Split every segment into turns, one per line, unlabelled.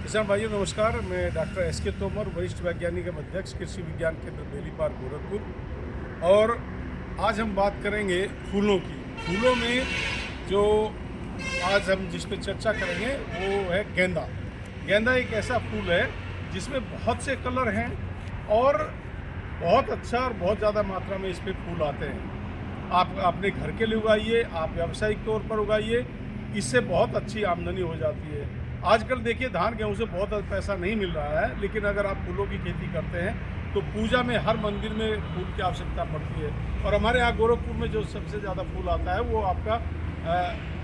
किसान भाइयों नमस्कार। मैं डॉक्टर एस.के. तोमर, वरिष्ठ वैज्ञानिक एवं अध्यक्ष कृषि विज्ञान केंद्र बेली पार्क गोरखपुर। और आज हम बात करेंगे फूलों की। फूलों में जो आज हम जिस पे चर्चा करेंगे वो है गेंदा। गेंदा एक ऐसा फूल है जिसमें बहुत से कलर हैं और बहुत अच्छा और बहुत ज़्यादा मात्रा में इस पे फूल आते हैं। आप अपने घर के लिए उगाइए, आप व्यावसायिक तौर पर उगाइए, इससे बहुत अच्छी आमदनी हो जाती है। आजकल देखिए धान गेहूँ से बहुत पैसा नहीं मिल रहा है, लेकिन अगर आप फूलों की खेती करते हैं तो पूजा में हर मंदिर में फूल की आवश्यकता पड़ती है। और हमारे यहाँ गोरखपुर में जो सबसे ज़्यादा फूल आता है वो आपका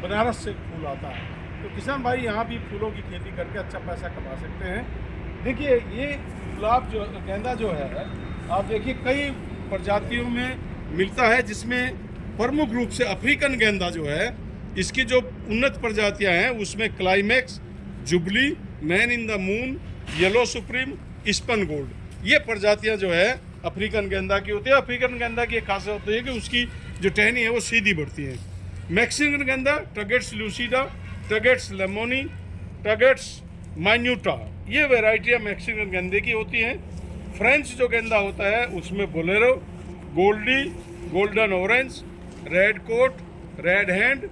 बनारस से फूल आता है। तो किसान भाई यहाँ भी फूलों की खेती करके अच्छा पैसा कमा सकते हैं। देखिए ये गुलाब जो गेंदा जो है, आप देखिए कई प्रजातियों में मिलता है, जिसमें प्रमुख रूप से अफ्रीकन गेंदा जो है, इसकी जो उन्नत प्रजातियां हैं उसमें climax, jubilee, man in the moon, yellow supreme, spun gold, ये प्रजातियां जो है अफ्रीकन गेंदा की होती है। अफ्रीकन गेंदा की एक खासियत होती है कि उसकी जो टहनी है वो सीधी बढ़ती है। मैक्सिकन गेंदा, टगेट्स लूसिडा, टगेट्स लेमोनी, टगेट्स माइन्यूटा, ये वेराइटियाँ मैक्सिकन गेंदे की होती हैं। फ्रेंच जो गेंदा होता है उसमें bolero, goldie, golden orange, red coat, red hand,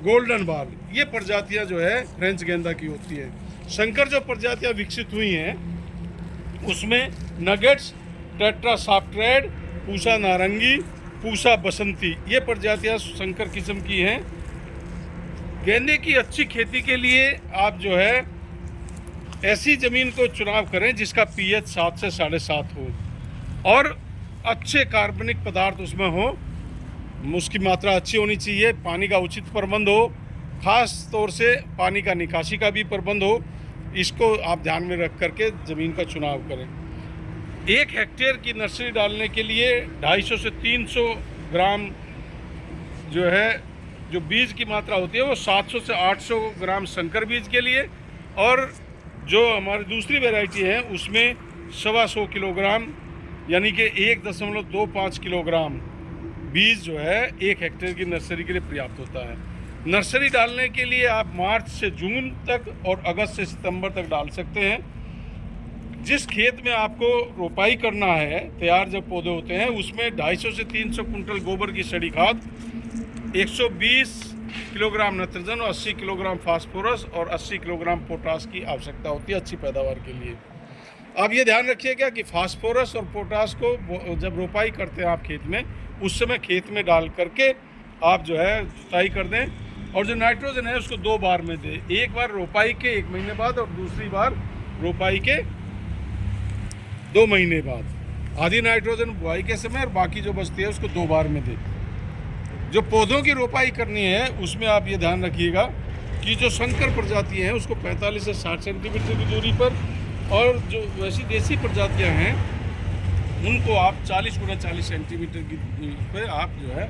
golden ball, ये प्रजातियां जो है फ्रेंच गेंदा की होती है। संकर जो प्रजातियां विकसित हुई हैं उसमें nuggets, tetra soft red, Pusa नारंगी, पूसा बसंती, ये प्रजातियां संकर किस्म की हैं। गेंदे की अच्छी खेती के लिए आप जो है ऐसी ज़मीन को चुनाव करें जिसका पीएच 7 से 7.5 हो और अच्छे कार्बनिक पदार्थ उसमें हो, उसकी मात्रा अच्छी होनी चाहिए, पानी का उचित प्रबंध हो, खास तौर से पानी का निकासी का भी प्रबंध हो। इसको आप ध्यान में रख करके ज़मीन का चुनाव करें। 1 हेक्टेयर की नर्सरी डालने के लिए 250 से 300 ग्राम जो है जो बीज की मात्रा होती है वो 700 से 800 ग्राम संकर बीज के लिए, और जो हमारी दूसरी वैरायटी है उसमें 125 किलोग्राम यानी कि 1.25 किलोग्राम बीज जो है 1 हेक्टेयर की नर्सरी के लिए पर्याप्त होता है। नर्सरी डालने के लिए आप मार्च से जून तक और अगस्त से सितंबर तक डाल सकते हैं। जिस खेत में आपको रोपाई करना है, तैयार जब पौधे होते हैं, उसमें 250 से 300 कुंटल गोबर की सड़ी खाद, 120 किलोग्राम नाइट्रोजन और 80 किलोग्राम फास्फोरस और 80 किलोग्राम पोटास की आवश्यकता होती है अच्छी पैदावार के लिए। आप ये ध्यान रखिएगा कि फास्फोरस और पोटास को जब रोपाई करते हैं आप खेत में, उस समय खेत में डाल करके आप जो है जुताई कर दें, और जो नाइट्रोजन है उसको 2 बार में दें, एक बार रोपाई के 1 महीने बाद और दूसरी बार रोपाई के 2 महीने बाद। आधी नाइट्रोजन बुआई के समय और बाकी जो बचती है उसको 2 बार में दें। जो पौधों की रोपाई करनी है उसमें आप ये ध्यान रखिएगा कि जो संकर प्रजातियाँ हैं उसको 45 से 60 सेंटीमीटर की दूरी पर, और जो वैसी देसी प्रजातियाँ हैं उनको आप 40 × 40 सेंटीमीटर की दूरी पर आप जो है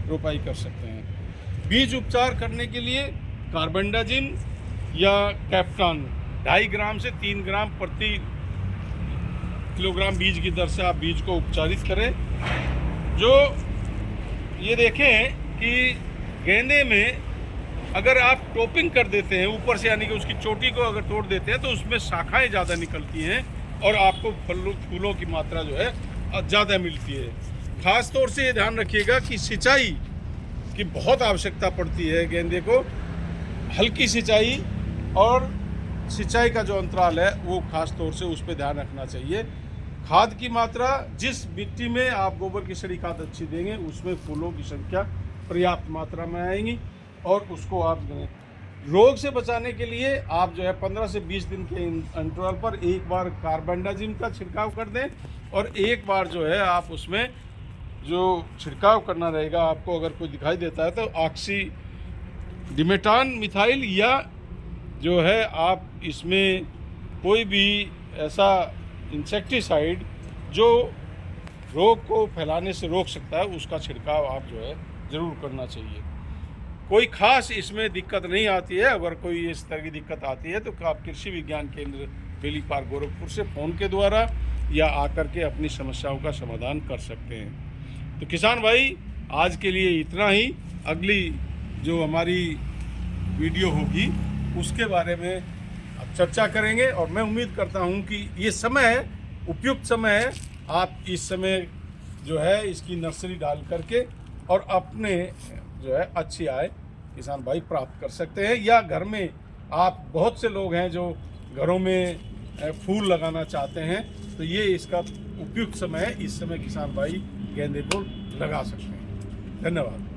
रोपाई कर सकते हैं। बीज उपचार करने के लिए कार्बेंडाजिम या कैप्टान 2.5 ग्राम से 3 ग्राम प्रति किलोग्राम बीज की दर से आप बीज को उपचारित करें। जो ये देखें कि गेंदे में अगर आप टोपिंग कर देते हैं ऊपर से, यानी कि उसकी चोटी को अगर तोड़ देते हैं तो उसमें शाखाएं ज़्यादा निकलती हैं और आपको फूलों की मात्रा जो है ज़्यादा मिलती है। ख़ास तौर से ये ध्यान रखिएगा कि सिंचाई की बहुत आवश्यकता पड़ती है गेंदे को। हल्की सिंचाई और सिंचाई का जो अंतराल है वो ख़ास तौर से उस पर ध्यान रखना चाहिए। खाद की मात्रा, जिस मिट्टी में आप गोबर की सड़ी खाद अच्छी देंगे उसमें फूलों की संख्या पर्याप्त मात्रा में आएंगी, और उसको आप रोग से बचाने के लिए आप जो है 15 से 20 दिन के इंटरवल पर एक बार कार्बेंडाजिम का छिड़काव कर दें, और एक बार जो है आप उसमें जो छिड़काव करना रहेगा, आपको अगर कोई दिखाई देता है तो ऑक्सी डिमेटान मिथाइल, या जो है आप इसमें कोई भी ऐसा इंसेक्टिसाइड जो रोग को फैलाने से रोक सकता है उसका छिड़काव आप जो है ज़रूर करना चाहिए। कोई खास इसमें दिक्कत नहीं आती है। अगर कोई इस तरह की दिक्कत आती है तो आप कृषि विज्ञान केंद्र बेली पार्क गोरखपुर से फ़ोन के द्वारा या आकर के अपनी समस्याओं का समाधान कर सकते हैं। तो किसान भाई आज के लिए इतना ही। अगली जो हमारी वीडियो होगी उसके बारे में अब चर्चा करेंगे और मैं उम्मीद करता हूं कि ये समय है, उपयुक्त समय है। आप इस समय जो है इसकी नर्सरी डाल करके और अपने जो है अच्छी आय किसान भाई प्राप्त कर सकते हैं। या घर में आप बहुत से लोग हैं जो घरों में फूल लगाना चाहते हैं, तो ये इसका उपयुक्त समय है। इस समय किसान भाई गेंदे को लगा सकते हैं। धन्यवाद।